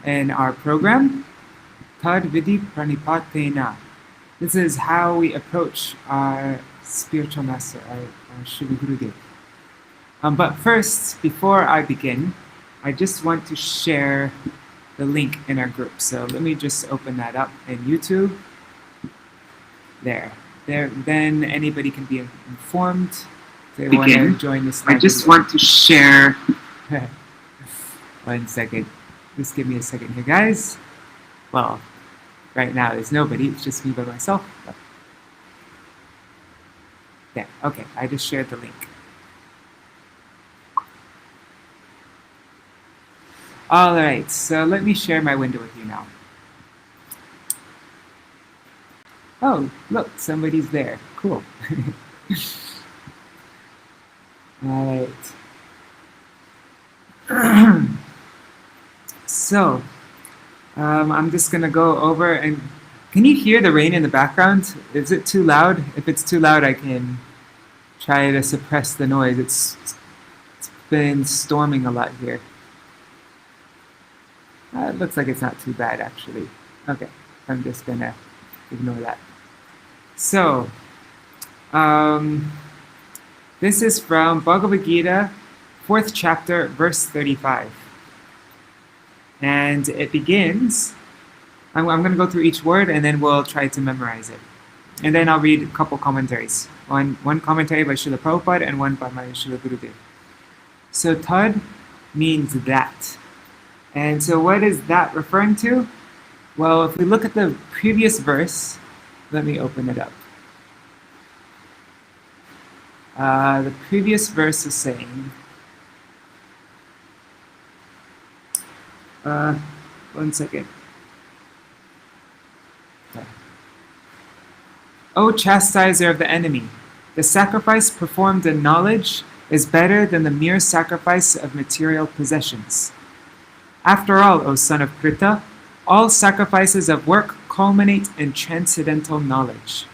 in our program, viddhi praṇipātena. This is how we approach our spiritual master, our Shri Gurudev. But first, before I begin, I just want to share the link in our group. So let me just open that up in YouTube. There. Then anybody can be informed if they want to join this. I just want to share. 1 second. Just give me a second here, guys. Well, right now there's nobody. It's just me by myself. There. Okay. I just shared the link. Alright, so let me share my window with you now. Oh, look, somebody's there. Cool. Alright. So, I'm just going to go over and... Can you hear the rain in the background? Is it too loud? If it's too loud, I can try to suppress the noise. It's been storming a lot here. It looks like it's not too bad, actually. Okay, I'm just going to ignore that. So, this is from Bhagavad-gita, 4th chapter, verse 35. And it begins, I'm going to go through each word and then we'll try to memorize it. And then I'll read a couple commentaries. One commentary by Srila Prabhupada and one by my Srila Gurudev. So, tad means that. And so what is that referring to? Well, if we look at the previous verse, let me open it up. The previous verse is saying, 1 second. Okay. O chastiser of the enemy, the sacrifice performed in knowledge is better than the mere sacrifice of material possessions. After all, O son of Krita, all sacrifices of work culminate in transcendental knowledge.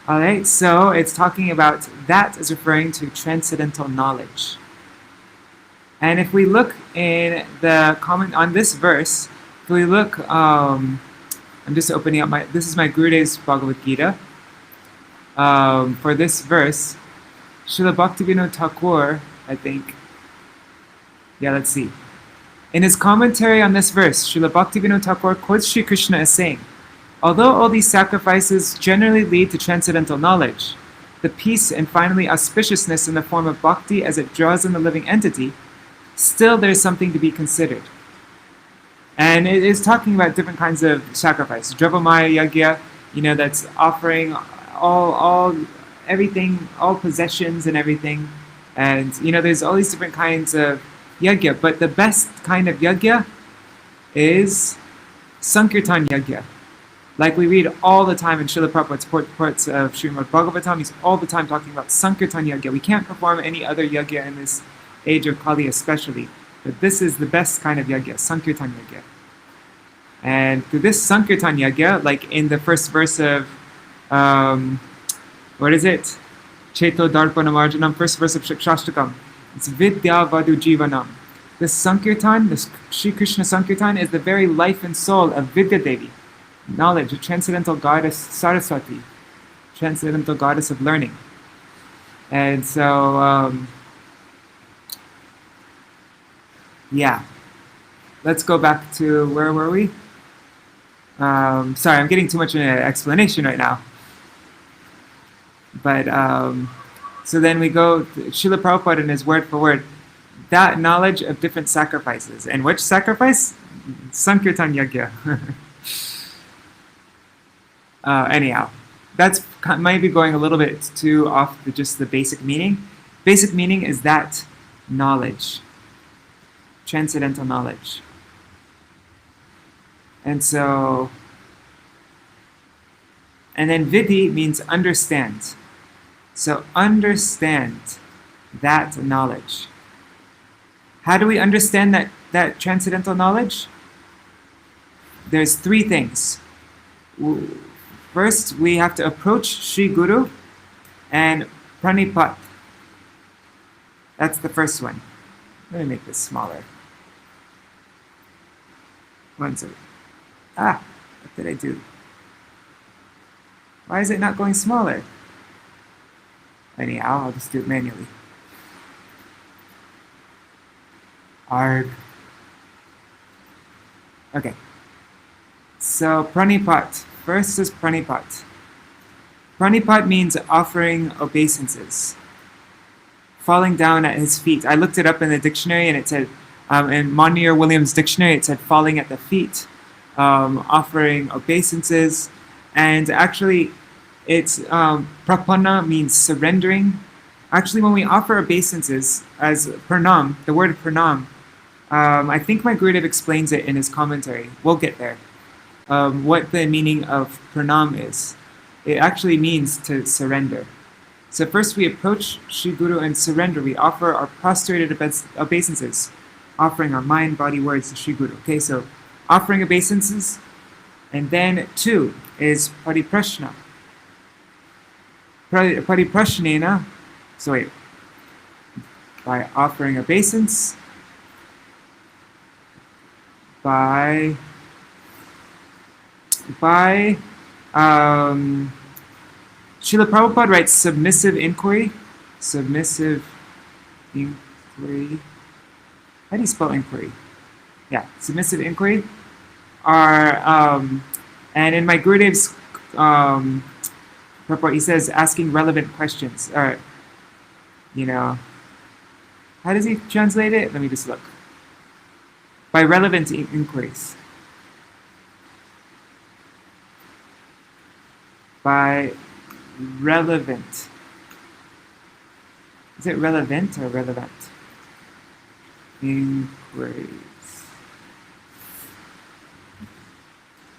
Alright, so it's talking about that is referring to transcendental knowledge. And if we look in the comment on this verse, if we look, I'm just opening up this is my Gurudev's Bhagavad-gita. For this verse, Srila Bhaktivinoda Thakur, I think, let's see. In his commentary on this verse, Srila Bhaktivinoda Thakur quotes Sri Krishna as saying, although all these sacrifices generally lead to transcendental knowledge, the peace and finally auspiciousness in the form of bhakti as it draws in the living entity, still there is something to be considered. And it is talking about different kinds of sacrifice. Dravamaya yagya, that's offering all everything, all possessions and everything. And, there's all these different kinds of yagya, but the best kind of yagya is Sankirtan yagya. Like we read all the time in Srila Prabhupada's parts of Srimad Bhagavatam, he's all the time talking about Sankirtan yagya. We can't perform any other yagya in this age of Kali especially, but this is the best kind of yagya, Sankirtan yagya. And through this Sankirtan yagya, like in the first verse of, what is it? Cheto Darpanam Arjanam, first verse of Shikshashtakam. It's vidya vadu jivanam. This Sankirtan, this Sri Krishna Sankirtan, is the very life and soul of Vidya Devi, knowledge, the transcendental goddess Saraswati, transcendental goddess of learning. And so, let's go back to, where were we? Sorry, I'm getting too much of an explanation right now. But, so then we go, Srila Prabhupada in his word for word, that knowledge of different sacrifices. And which sacrifice? Sankirtan Yagya. Anyhow, that's might be going a little bit too off just the basic meaning. Basic meaning is that knowledge, transcendental knowledge. And so, and then viddhi means understand. So understand that knowledge. How do we understand that transcendental knowledge? There's 3 things. First, we have to approach Sri Guru and praṇipātena. That's the first one. Let me make this smaller. One second. What did I do? Why is it not going smaller? Anyhow, I'll just do it manually. Arg. Okay. So, pranipat. First is pranipat. Pranipat means offering obeisances. Falling down at his feet. I looked it up in the dictionary and it said, in Monier Williams' dictionary, it said falling at the feet, offering obeisances. And actually, it's prapana means surrendering. Actually, when we offer obeisances as pranam, the word pranam, I think my Gurudev explains it in his commentary. We'll get there. What the meaning of pranam is. It actually means to surrender. So first we approach Shri Guru and surrender. We offer our prostrated obeisances, offering our mind, body, words to Shri Guru. Okay, so offering obeisances. And then 2 is paripraśnena. Paripraśnena, so wait, by offering obeisance, by Srila Prabhupada writes submissive inquiry. Submissive inquiry. How do you spell inquiry? Yeah, submissive inquiry. And in my Gurudev's report, he says asking relevant questions. Or, how does he translate it? Let me just look. By relevant inquiries. By relevant. Is it relevant or relevant? Inquiries.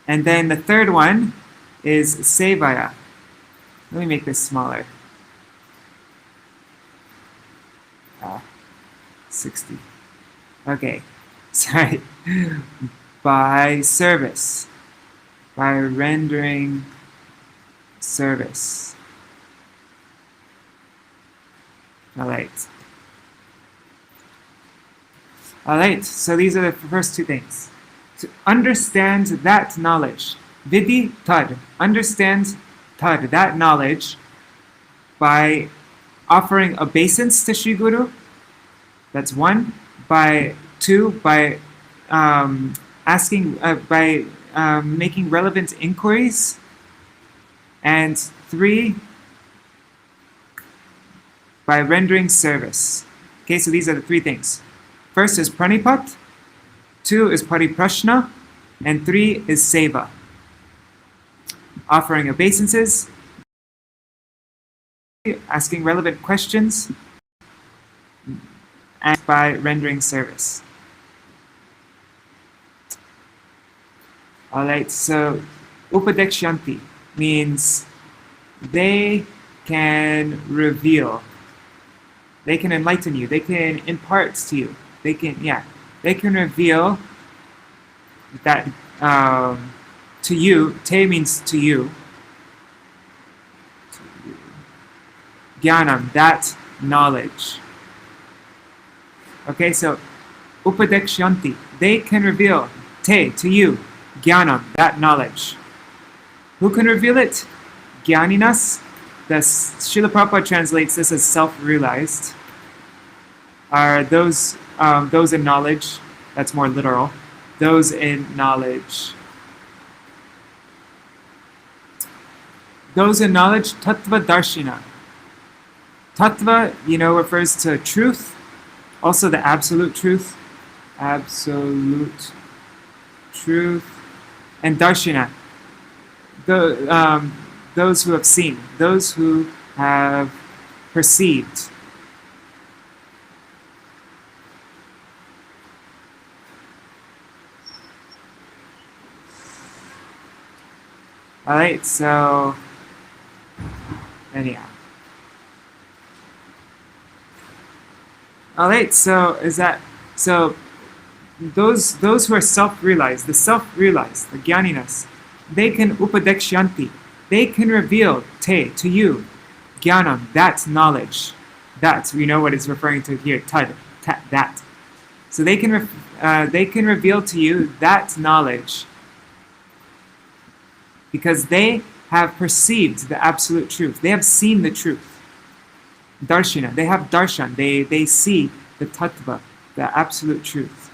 And then the third one is sevayā. Let me make this smaller. 60. Okay, sorry. By service. By rendering service. Alright, so these are the first 2 things. To understand that knowledge. Viddhi tad. Understand tad, that knowledge, by offering obeisance to Shri Guru. That's 1. By 2, by making relevant inquiries. And 3, by rendering service. Okay, so these are the 3 things. First is pranipat, 2 is paripraśnena, and 3 is sevayā. Offering obeisances, asking relevant questions, and by rendering service. Alright, so upadekṣyanti means they can reveal, they can enlighten you, they can impart to you, they can reveal that to you. Te means to you. Jñānaṁ, that knowledge. Okay, so upadekṣyanti, they can reveal te, to you, jñānaṁ, that knowledge. Who can reveal it? Jñāninas. The Srila Prabhupada translates this as self-realized. Are those in knowledge? That's more literal. Those in knowledge. Those in knowledge, tattva-darśinaḥ. Tattva, refers to truth, also the absolute truth. Absolute truth. And darśinaḥ. Those who have seen, those who have perceived. Alright, so anyhow. Alright, so those who are self-realized, the jñāninas, they can upadekṣyanti, they can reveal te, to you, jñānaṁ, that knowledge. That, we know what it's referring to here, tad, that. So they can reveal to you that knowledge because they have perceived the absolute truth. They have seen the truth. Darshina, they have darshan. They see the tattva, the absolute truth.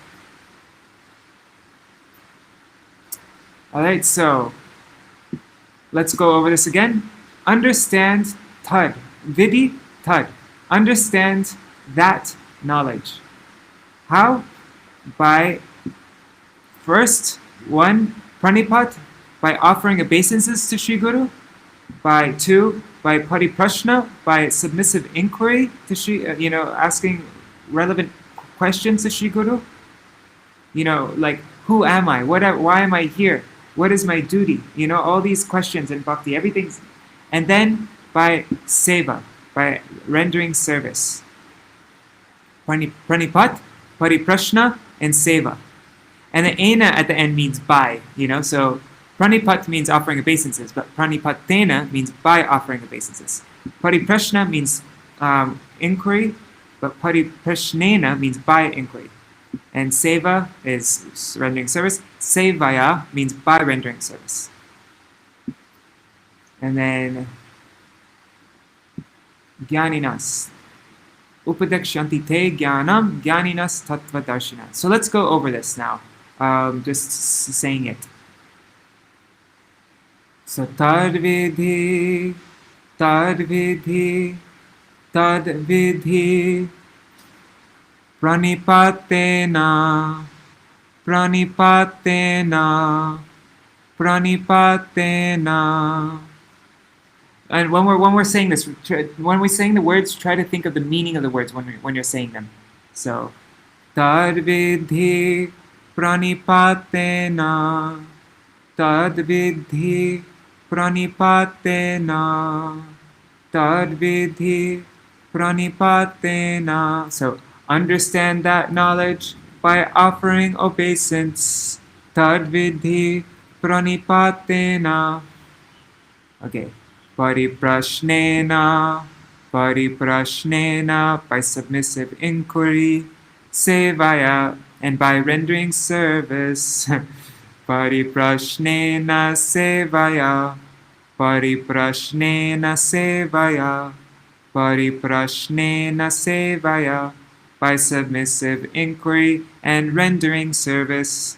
All right, so let's go over this again. Understand tad, viddhi tad. Understand that knowledge. How? By first, one, pranipat, by offering obeisances to Sri Guru. By two, by paripraśnena, by submissive inquiry to Sri, asking relevant questions to Sri Guru. Like, who am I? Why am I here? What is my duty? All these questions in bhakti, everything's. And then by seva, by rendering service. Pranipat, paripraśnena, and seva. And the ena at the end means by, so pranipat means offering obeisances, but praṇipātena means by offering obeisances. Paripraśnena means inquiry, but paripraśnena means by inquiry. And seva is rendering service. Sevayā means by rendering service. And then jñāninas. Upadekṣyanti te jñānaṁ, jñāninas tattva-darśinaḥ. So let's go over this now. Just saying it. So tad viddhi, praṇipātena, praṇipātena. And when we're saying this, when we're saying the words, try to think of the meaning of the words when you're saying them. So, tad viddhi praṇipātena, tad viddhi praṇipātena, tad viddhi praṇipātena. So, understand that knowledge by offering obeisance. Tad viddhi praṇipātena. Okay. Paripraśnena, by submissive inquiry. Sevayā, and by rendering service. Paripraśnena sevayā, paripraśnena sevayā, paripraśnena sevayā, by submissive inquiry and rendering service,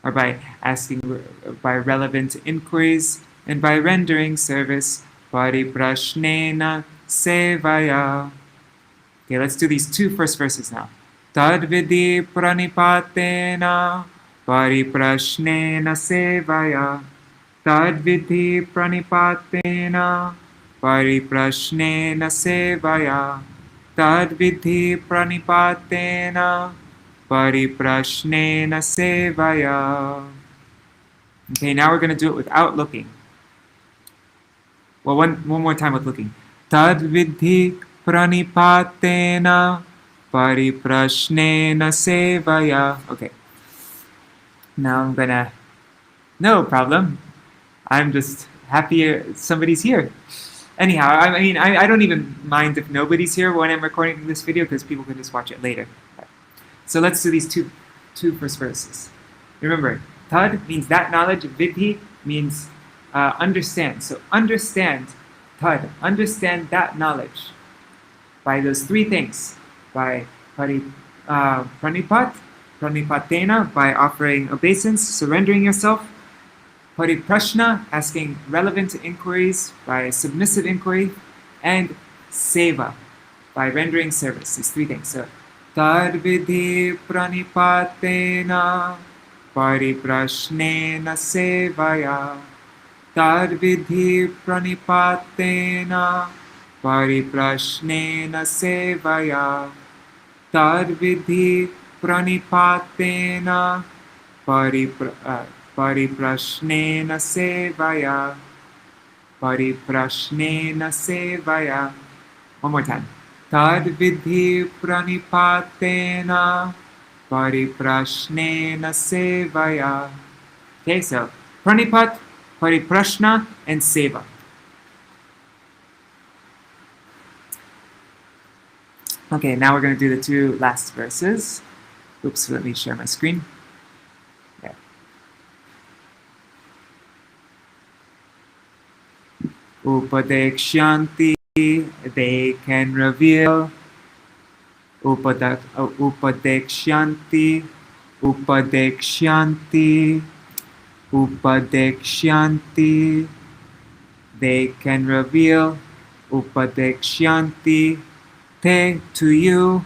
or by asking by relevant inquiries and by rendering service. Paripraśnena sevayā. Okay, let's do these two first verses now. Tad viddhi praṇipātena, paripraśnena sevayā. Tad viddhi praṇipātena, paripraśnena sevayā. Tad viddhi praṇipātena, paripraśnena sevayā. Okay, now we're going to do it without looking. Well, one more time with looking. Tad viddhi praṇipātena, paripraśnena sevayā. Okay. Now I'm gonna. No problem. I'm just happy somebody's here. Anyhow, I don't even mind if nobody's here when I'm recording this video because people can just watch it later. So let's do these two first verses. Remember, tad means that knowledge. Viddhi means understand. So understand tad. Understand that knowledge by those three things. By praṇipātena, by offering obeisance, surrendering yourself. Paripraśnena, asking relevant inquiries by submissive inquiry. And seva, by rendering service. These three things. So, tad viddhi praṇipātena, paripraśnena sevayā. Tad viddhi praṇipātena, paripraśnena sevayā. Tad viddhi praṇipātena, paripraśnena sevayā. Paripraśnena sevayā. One more time. Tad viddhi praṇipātena, paripraśnena sevayā. Okay, so pranipat, paripraśnena, and seva. Okay, now we're going to do the two last verses. Oops, let me share my screen. Yeah. Upadekṣyanti, they can reveal. Upadekṣyanti, upadekṣyanti, upadekṣyanti, they can reveal. Upadekṣyanti, te, to you,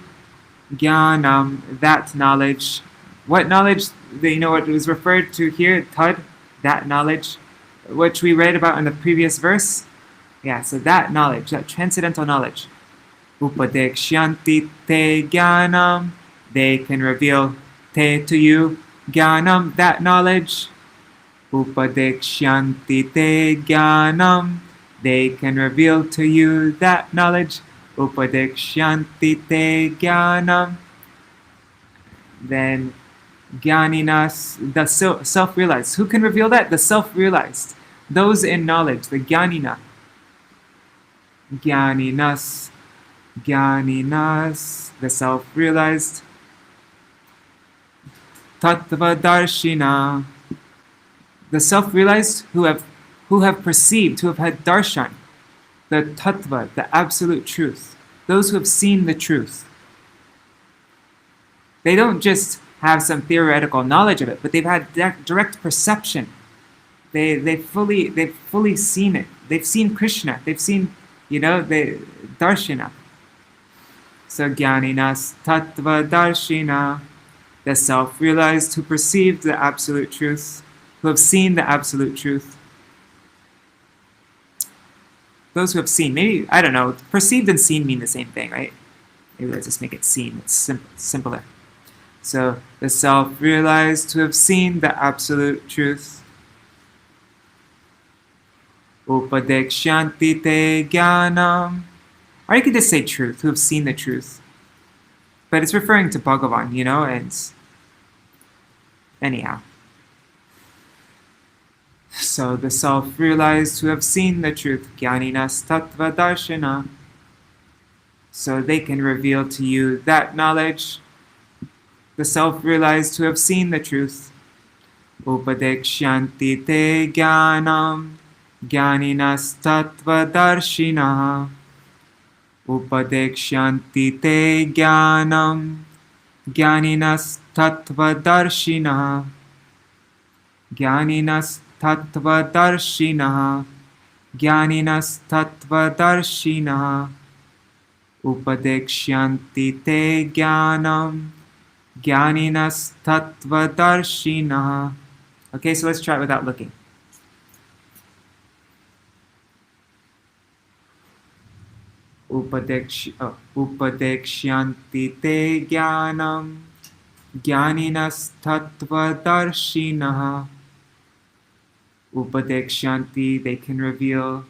jñānaṁ, that knowledge. What knowledge? You know what was referred to here, tad, that knowledge, which we read about in the previous verse. Yeah, so that knowledge, that transcendental knowledge. Upadekṣyanti te jñānaṁ, they can reveal te to you, jñānaṁ, that knowledge. Upadekṣyanti te jñānaṁ, they can reveal to you that knowledge. Upadekṣyanti te jñānaṁ. Then jñāninas, the self-realized. Who can reveal that? The self-realized. Those in knowledge, the jñānina. Jñāninas, jñāninas, the self-realized. Tattva-darśinaḥ, the self-realized who have perceived, who have had darshan, the tattva, the absolute truth. Those who have seen the truth. They don't just have some theoretical knowledge of it, but they've had direct perception. They've fully seen it. They've seen Krishna. They've seen, the darshina. So jñāninas, tattva-darśinaḥ, the self-realized who perceived the absolute truth, who have seen the absolute truth. Those who have seen, maybe, I don't know, perceived and seen mean the same thing, right? Maybe let's just make it seen, it's simpler. So, the self-realized who have seen the absolute truth. Upadekṣyanti te jñānaṁ. Or you could just say truth, who have seen the truth. But it's referring to Bhagavan, and anyhow. So the self-realized who have seen the truth, jñāninas tattva-darśinaḥ, so they can reveal to you that knowledge. The self-realized who have seen the truth. Upadekṣyanti te jñānaṁ, jñāninas tattva-darśinaḥ. Upadekṣyanti te jñānaṁ, jñāninas tattva-darśinaḥ. Jñāninas tattva-darśinaḥ, jñāninas tattva-darśinaḥ. Upadekṣyanti te jñānaṁ, jñāninas tattva-darśinaḥ. Okay, so let's try it without looking. Upadekṣyanti te jñānaṁ, jñāninas tattva-darśinaḥ. Upadekṣyanti, they can reveal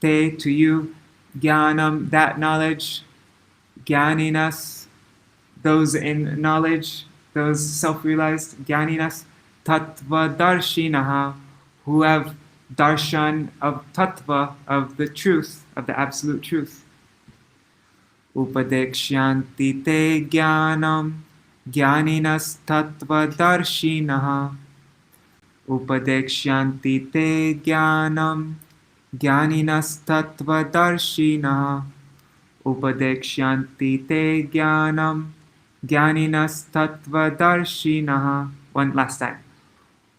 te to you, jñānaṁ, that knowledge, jñāninas, those in knowledge, those self-realized, jñāninas, tattva-darśinaḥ, who have darshan of tattva, of the truth, of the absolute truth. Upadekṣyanti te jñānaṁ, jñāninas tattva-darśinaḥ. Upadekṣyanti te jñānaṁ, jñāninas tattva-darśinaḥ. Upadekṣyanti te jñānaṁ, jñāninas tattva-darśinaḥ. One last time.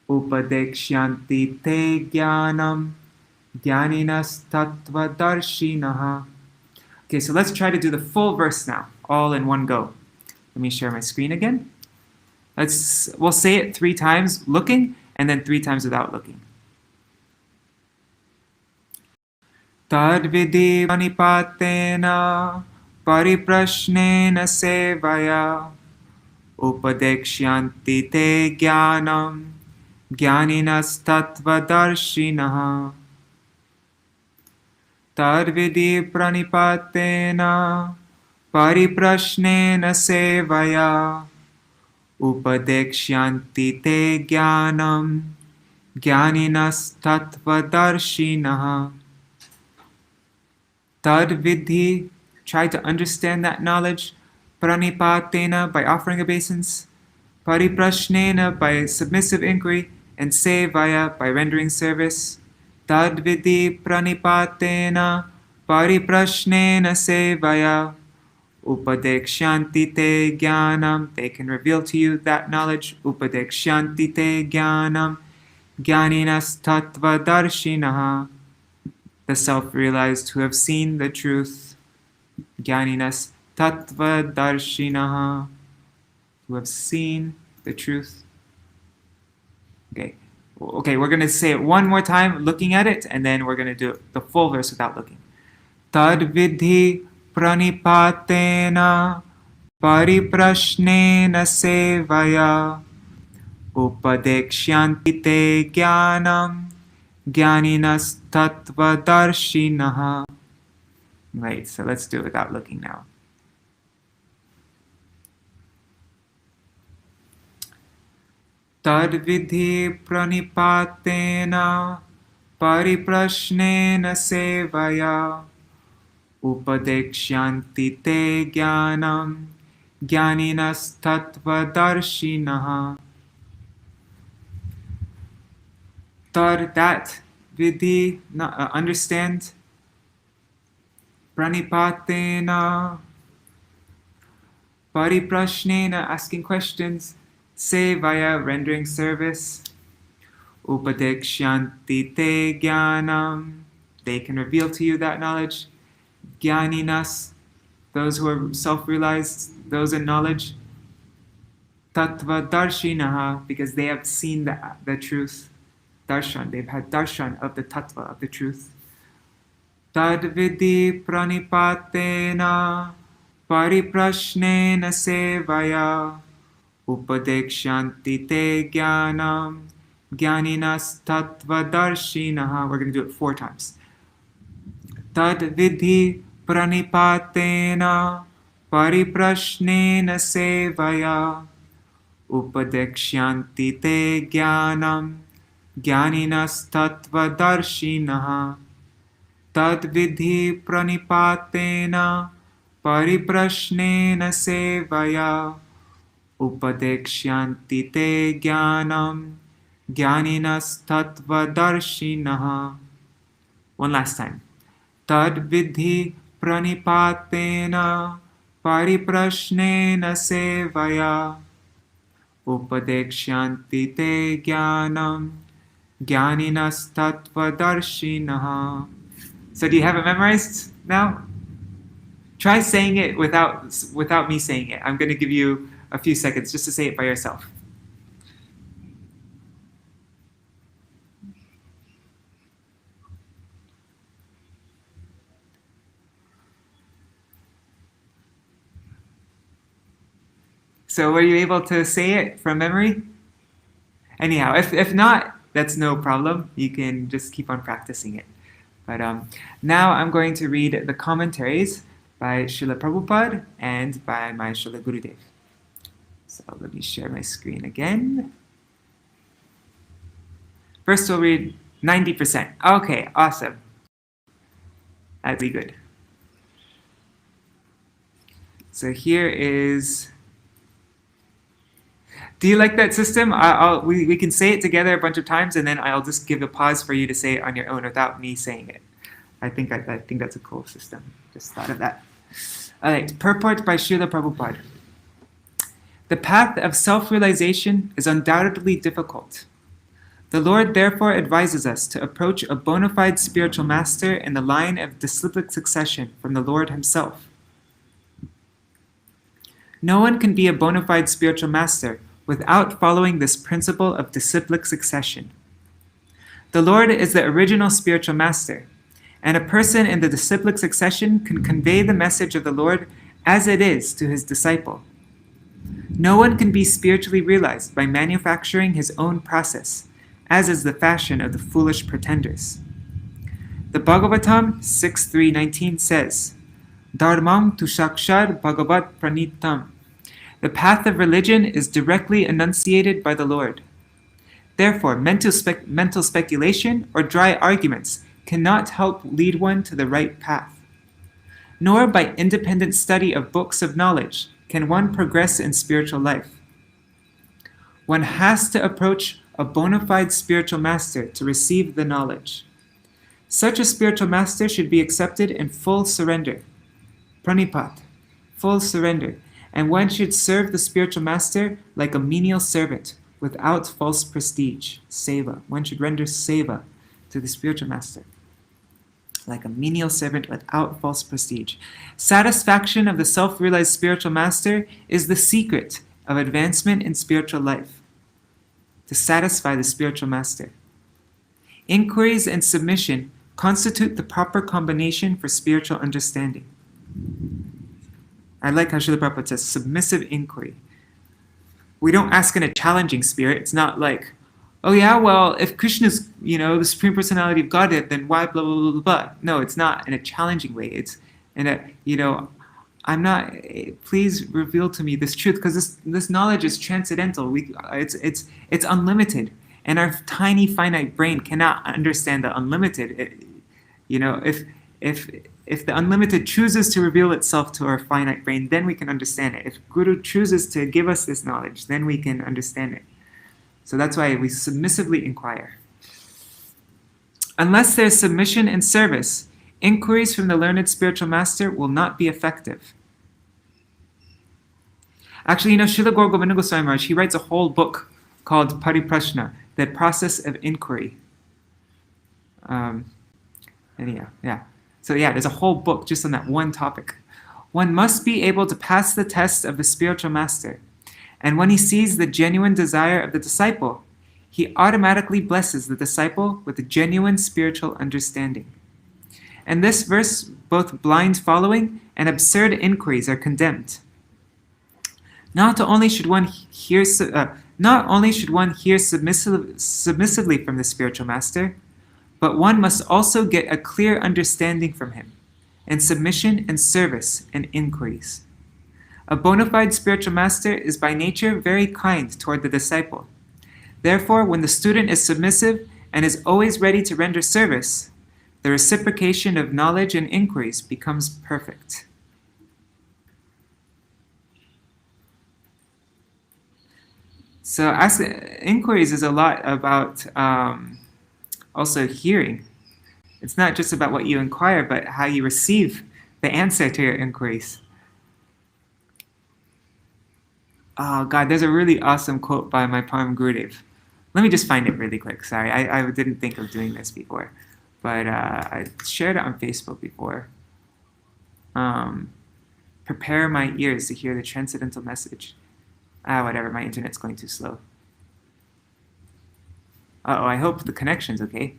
Upadekṣyanti te jñānaṁ, jñāninas tattva-darśinaḥ. Okay, so let's try to do the full verse now, all in one go. Let me share my screen again. We'll say it 3 times looking, and then 3 times without looking. Tad viddhi praṇipātena, paripraśnena sevayā, upadekṣyanti te jñānaṁ, jñāninas tattva-darśinaḥ. Tad viddhi praṇipātena, paripraśnena sevayā, upadekṣyanti te jñānaṁ, jñāninas tattva-darśinaḥ. Tad viddhi, try to understand that knowledge. praṇipātena, by offering obeisance, paripraśnena, by submissive inquiry, and sevayā, by rendering service. Tad viddhi praṇipātena, paripraśnena sevayā, upadekṣyanti te jñānaṁ, they can reveal to you that knowledge. Upadekṣyanti te jñānaṁ, jñāninas tattva-darśinaḥ, the self-realized who have seen the truth. Jñāninas tattva-darśinaḥ, who have seen the truth. Okay, we're going to say it one more time, looking at it, and then we're going to do the full verse without looking. Tad viddhi praṇipātena, paripraśnena sevayā, upadekṣyanti te jñānaṁ, jñāninas tattva-darśinaḥ. Right, so let's do it without looking now. Tad viddhi praṇipātena, paripraśnena sevayā, upadekṣyanti te jñānaṁ, jñāninas tattva-darśinaḥ. Tad, that, viddhi, understand. Praṇipātena, paripraśnena, asking questions. Sevayā, rendering service. Upadekṣyanti te jñānaṁ, they can reveal to you that knowledge. Jñāninas, those who are self-realized, those in knowledge. Tattva-darśinaḥ, because they have seen the truth. Darshan, they've had darshan of the tattva, of the truth. Tad viddhi praṇipātena, paripraśnena sevayā, upadekṣyanti te jñānaṁ, jñāninas tattva-darśinaḥ. We're going to do it 4 times. Tad viddhi praṇipātena, paripraśnena sevayā, upadekṣyanti te jñānaṁ, jñāninas tattva-darśinaḥ. Tad viddhi praṇipātena, paripraśnena sevayā, upadekṣyanti te jñānaṁ, jñāninas tattva-darśinaḥ. One last time. Tad viddhi praṇipātena, paripraśnena sevayā, upadekṣyanti te jñānaṁ, jñāninas tattva-darśinaḥ. So do you have it memorized now? Try saying it without me saying it. I'm going to give you a few seconds just to say it by yourself. So were you able to say it from memory? Anyhow, if not, that's no problem. You can just keep on practicing it. But now I'm going to read the commentaries by Srila Prabhupada and by my Srila Gurudev. So let me share my screen again. First we'll read 90%. Okay, awesome. That'd be good. So here is... Do you like that system? We can say it together a bunch of times, and then I'll just give a pause for you to say it on your own without me saying it. I think that's a cool system. Just thought of that. All right, purport by Srila Prabhupada. The path of self-realization is undoubtedly difficult. The Lord therefore advises us to approach a bona fide spiritual master in the line of disciplic succession from the Lord himself. No one can be a bona fide spiritual master without following this principle of disciplic succession. The Lord is the original spiritual master, and a person in the disciplic succession can convey the message of the Lord as it is to his disciple. No one can be spiritually realized by manufacturing his own process, as is the fashion of the foolish pretenders. The Bhagavatam 6.3.19 says, Dharmam tu shakshar bhagavat pranitam. The path of religion is directly enunciated by the Lord. Therefore, mental speculation or dry arguments cannot help lead one to the right path. Nor by independent study of books of knowledge can one progress in spiritual life. One has to approach a bona fide spiritual master to receive the knowledge. Such a spiritual master should be accepted in full surrender. Praṇipātena, full surrender. And one should serve the spiritual master like a menial servant, without false prestige. Seva. One should render seva to the spiritual master, like a menial servant without false prestige. Satisfaction of the self-realized spiritual master is the secret of advancement in spiritual life. To satisfy the spiritual master. Inquiries and submission constitute the proper combination for spiritual understanding. I like how Srila Prabhupada says submissive inquiry. We don't ask in a challenging spirit. It's not like, oh yeah, well, if Krishna is, the Supreme Personality of Godhead, then why blah, blah, blah, blah, blah. No, it's not in a challenging way. It's in a, I'm not, please reveal to me this truth, because this knowledge is transcendental. It's unlimited. And our tiny, finite brain cannot understand the unlimited. If the unlimited chooses to reveal itself to our finite brain, then we can understand it. If Guru chooses to give us this knowledge, then we can understand it. So that's why we submissively inquire. Unless there's submission and service, inquiries from the learned spiritual master will not be effective. Actually, Srila Gaura Govinda Goswami Maharaj, he writes a whole book called Paripraśnena, the process of inquiry. So there's a whole book just on that one topic. One must be able to pass the test of the spiritual master. And when he sees the genuine desire of the disciple, he automatically blesses the disciple with a genuine spiritual understanding. In this verse, both blind following and absurd inquiries are condemned. Not only should one hear submissively from the spiritual master, but one must also get a clear understanding from him, in submission and service and inquiries. A bona fide spiritual master is by nature very kind toward the disciple. Therefore, when the student is submissive and is always ready to render service, the reciprocation of knowledge and inquiries becomes perfect. So inquiries is a lot about also hearing. It's not just about what you inquire, but how you receive the answer to your inquiries. Oh God, there's a really awesome quote by my Param Gurudev. Let me just find it really quick. Sorry, I didn't think of doing this before, but I shared it on Facebook before. Prepare my ears to hear the transcendental message. Whatever, my internet's going too slow. I hope the connection's okay.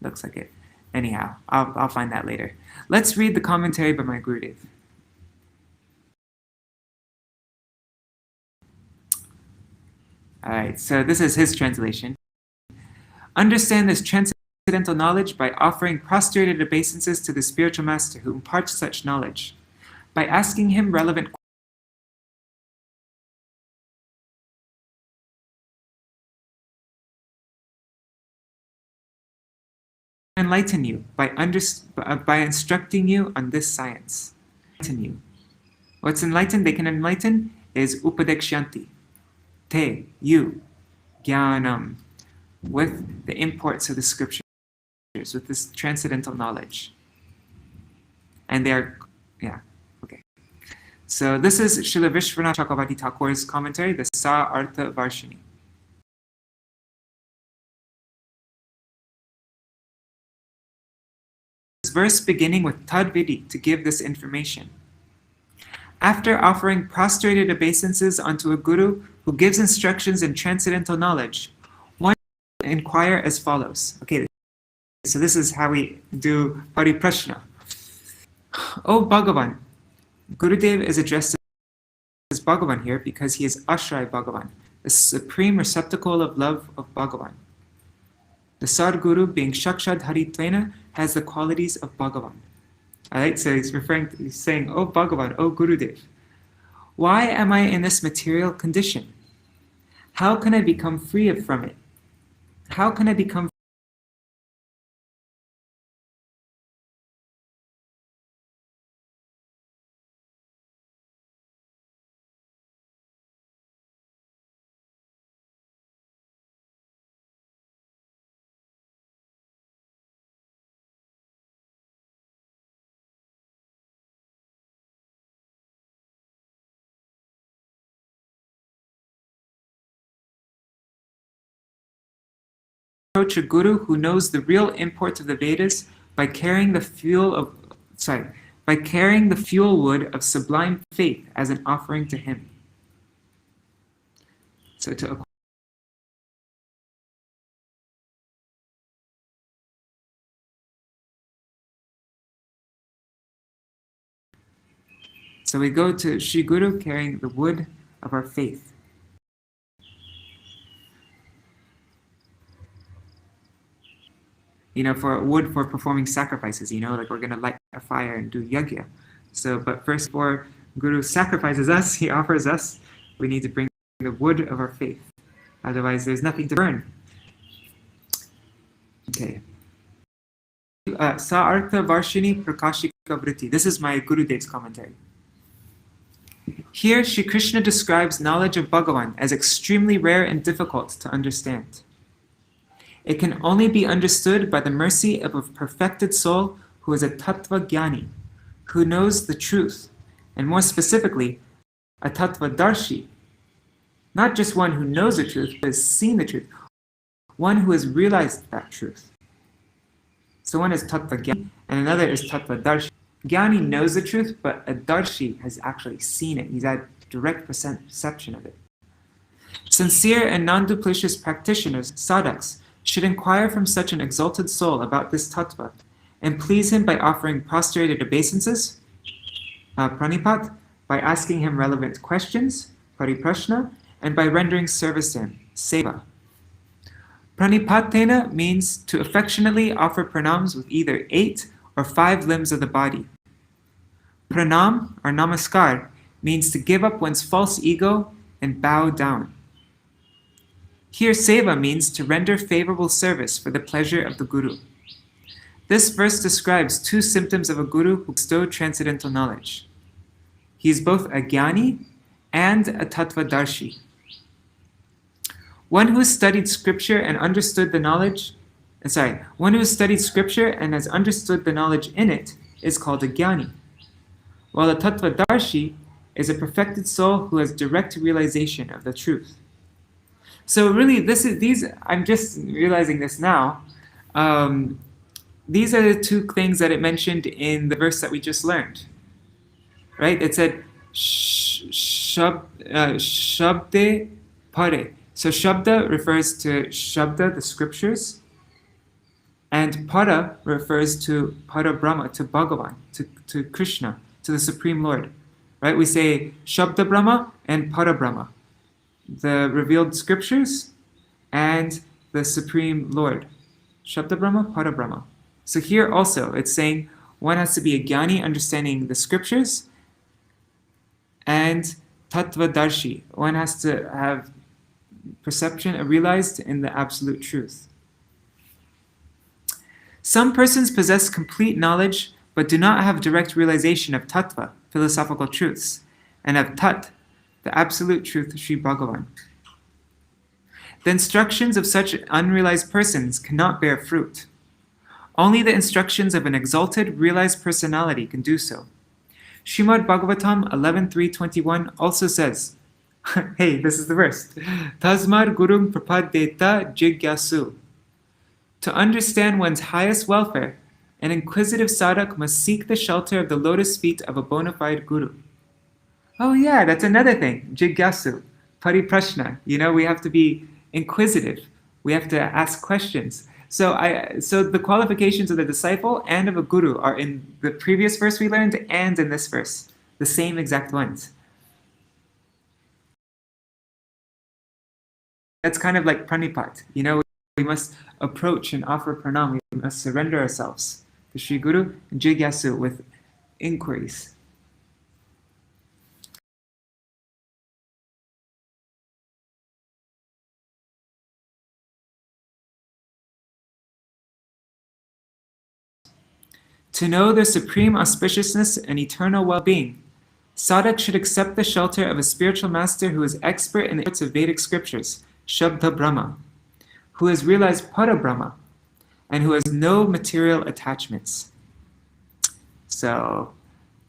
Looks like it. Anyhow, I'll find that later. Let's read the commentary by my Gurudev. Alright, so this is his translation. Understand this transcendental knowledge by offering prostrated obeisances to the spiritual master who imparts such knowledge. By asking him relevant enlighten you by instructing you on this science. Enlighten you. What's enlightened? They can enlighten is upadekṣyanti. Te, you, jñānaṁ, with the imports of the scriptures, with this transcendental knowledge. And they are, okay. So this is Srila Vishwanath Chakravarti Thakur's commentary, the Sa Artha Varshini. Verse beginning with tad viddhi to give this information. After offering prostrated obeisances unto a guru who gives instructions in transcendental knowledge, one inquire as follows. Okay, so this is how we do paripraśnena. O Bhagavan, Gurudev is addressed as Bhagavan here because he is Ashray Bhagavan, the supreme receptacle of love of Bhagavan. The Sadguru, being Shakshad Haritvena, has the qualities of Bhagavan. Alright, so he's saying, O Bhagavan, O Gurudev, why am I in this material condition? How can I become free from it? How can I become approach a guru who knows the real import of the Vedas by carrying the fuel wood of sublime faith as an offering to him. So we go to Shri Guru carrying the wood of our faith. For wood for performing sacrifices, like we're going to light a fire and do yajna. But first, before Guru sacrifices us, he offers us, we need to bring the wood of our faith. Otherwise, there's nothing to burn. Okay. Sa-artha varshini prakashika vritti. This is my Gurudev's commentary. Here, Shri Krishna describes knowledge of Bhagavan as extremely rare and difficult to understand. It can only be understood by the mercy of a perfected soul who is a tattva-jnāni, who knows the truth, and more specifically, a tattva-darshi, not just one who knows the truth, but has seen the truth, one who has realized that truth. So one is tattva-jnāni, and another is tattva-darshi. Jnāni knows the truth, but a darshi has actually seen it. He's had direct perception of it. Sincere and non-duplicitous practitioners, sadhaks, should inquire from such an exalted soul about this tattva, and please him by offering prostrated obeisances, praṇipāt, by asking him relevant questions, paripraśnena, and by rendering service to him, sevayā. Praṇipātena means to affectionately offer pranams with either 8 or 5 limbs of the body. Pranam, or namaskar, means to give up one's false ego and bow down. Here, seva means to render favorable service for the pleasure of the guru. This verse describes 2 symptoms of a guru who bestowed transcendental knowledge. He is both a jnāni and a tattva-darshi. One who has studied scripture and understood the knowledge, one who has studied scripture and has understood the knowledge in it is called a jnāni, while a tattva-darshi is a perfected soul who has direct realization of the truth. So really, I'm just realizing this now. These are the 2 things that it mentioned in the verse that we just learned. Right? It said, shabde pare. So shabda refers to shabda, the scriptures, and para refers to Parabrahma, to Bhagavan, to Krishna, to the Supreme Lord. Right? We say Shabda Brahma and Parabrahma, the revealed scriptures and the Supreme Lord. Shabda Brahma, Parabrahma. So here also it's saying one has to be a jnāni, understanding the scriptures, and tattva-darshi. One has to have perception realized in the absolute truth. Some persons possess complete knowledge but do not have direct realization of tattva, philosophical truths, and of tat, the absolute truth of Sri Bhagavan. The instructions of such unrealized persons cannot bear fruit. Only the instructions of an exalted, realized personality can do so. Srimad Bhagavatam 11.3.21 also says, hey, this is the verse, Tasmad Gurum Prapadeta Jigyasu. To understand one's highest welfare, an inquisitive sadhak must seek the shelter of the lotus feet of a bona fide guru. Oh yeah, that's another thing, jigyasu, paripraśnena. We have to be inquisitive. We have to ask questions. So the qualifications of the disciple and of a guru are in the previous verse we learned and in this verse, the same exact ones. That's kind of like praṇipāt. We must approach and offer pranam. We must surrender ourselves to Sri Guru and jigyasu with inquiries. To know their supreme auspiciousness and eternal well-being, sadhak should accept the shelter of a spiritual master who is expert in the arts of Vedic scriptures, Shabda Brahma, who has realized Parabrahma, and who has no material attachments. So,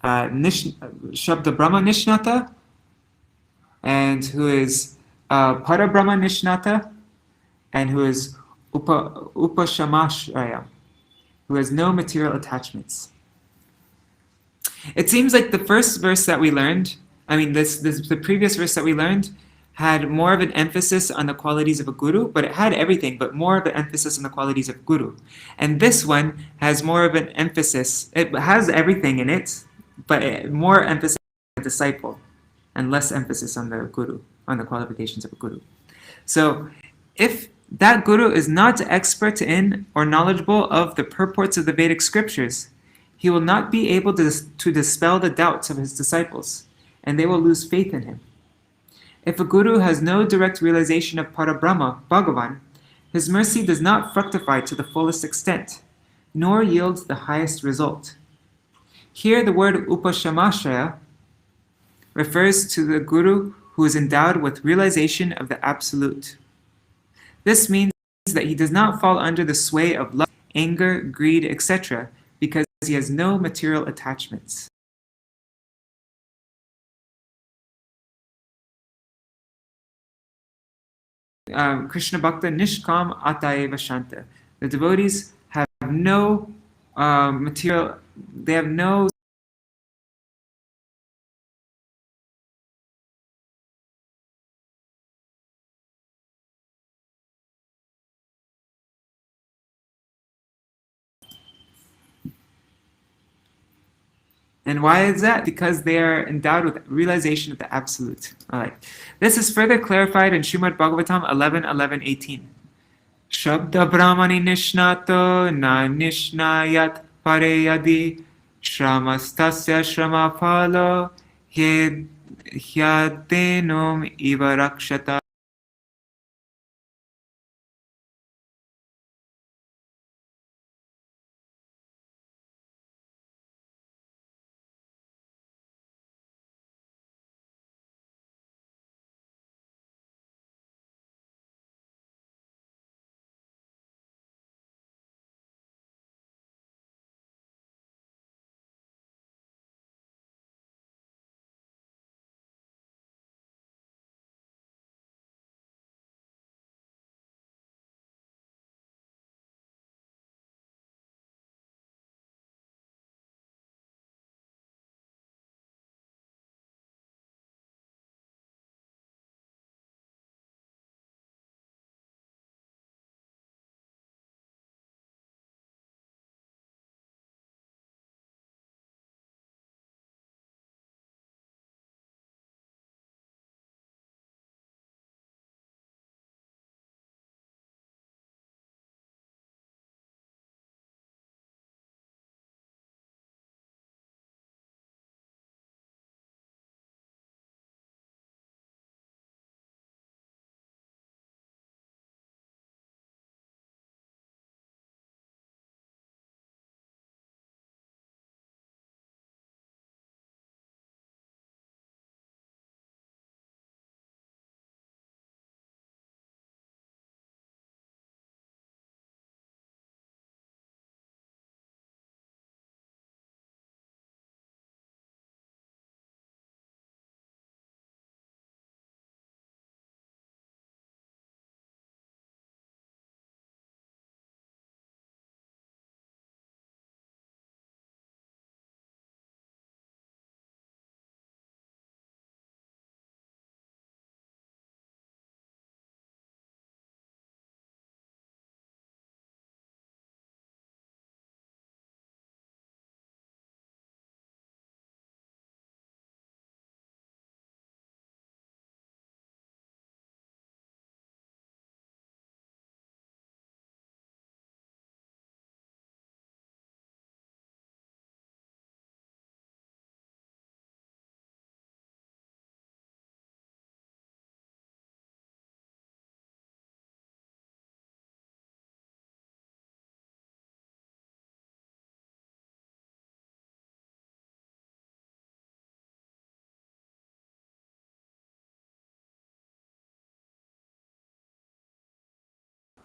Shabda Brahma Nishnata, and who is Parabrahma Nishnata, and who is upashamashraya, who has no material attachments. It seems like the first verse that we learned, the previous verse that we learned had more of an emphasis on the qualities of a guru, but it had everything, but more of an emphasis on the qualities of guru. And this one has more of an emphasis, it has everything in it, but more emphasis on the disciple and less emphasis on the guru, on the qualifications of a guru. So if that guru is not expert in or knowledgeable of the purports of the Vedic scriptures, he will not be able to dispel the doubts of his disciples, and they will lose faith in him. If a guru has no direct realization of Parabrahma, Bhagavan, his mercy does not fructify to the fullest extent, nor yields the highest result. Here the word upashamashraya refers to the guru who is endowed with realization of the absolute. This means that he does not fall under the sway of love, anger, greed, etc., because he has no material attachments. Krishna Bhakta Nishkam Ataeva Shanta. The devotees have no material, they have no And why is that? Because they are endowed with realization of the absolute. All right. This is further clarified in Srimad Bhagavatam 11:11-18. Shabda Brahmani Nishnato na Nishnayat Pareyadi Shramastasya Shramapalo Hyadenum Ivarakshata.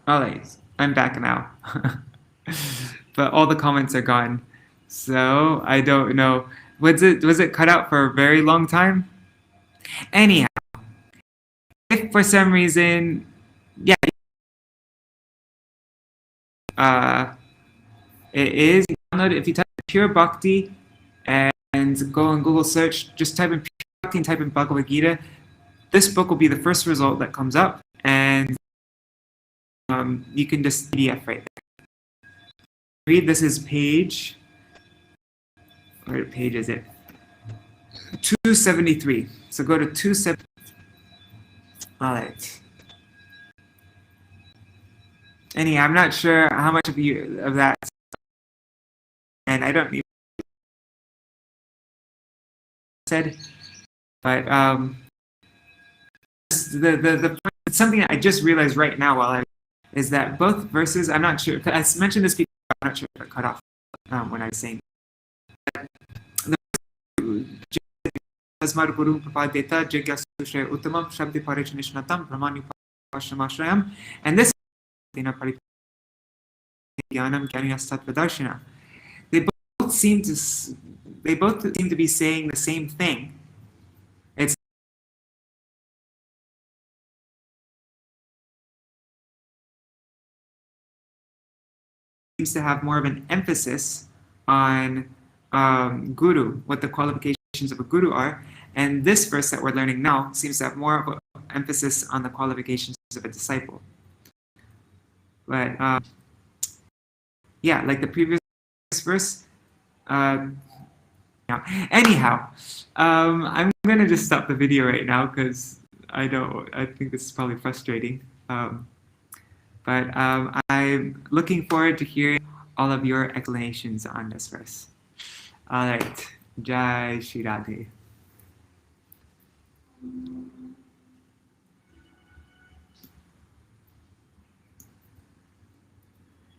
Alright, I'm back now. But all the comments are gone. So I don't know. Was it cut out for a very long time? Anyhow, if for some reason, yeah, it is download it. If you type pure bhakti and go on Google search, just type in pure bhakti and type in Bhagavad-gita. This book will be the first result that comes up, and you can just PDF right there. Read. This is page. What page is it? 273. So go to 273. All right. Anyhow, I'm not sure how much of that, and I don't need said, but the it's something that I just realized right now is that both verses, I'm not sure, I mentioned this before, I'm not sure if it cut off when I was saying Tasmad Guru Upadekṣyanti Jigyasushe Uttamam Shabdi Paripraśnena praṇipātena, and this paripraśnena jñānaṁ jñāninas tattva-darśinaḥ. They both seem to be saying the same thing. It seems to have more of an emphasis on guru, what the qualifications of a guru are, and this verse that we're learning now seems to have more of an emphasis on the qualifications of a disciple. But yeah, like the previous verse. Anyhow, I'm gonna just stop the video right now because I think this is probably frustrating. But I'm looking forward to hearing all of your explanations on this verse. All right, Jai Shri Radhe.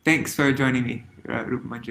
Thanks for joining me, Rupa Manjari.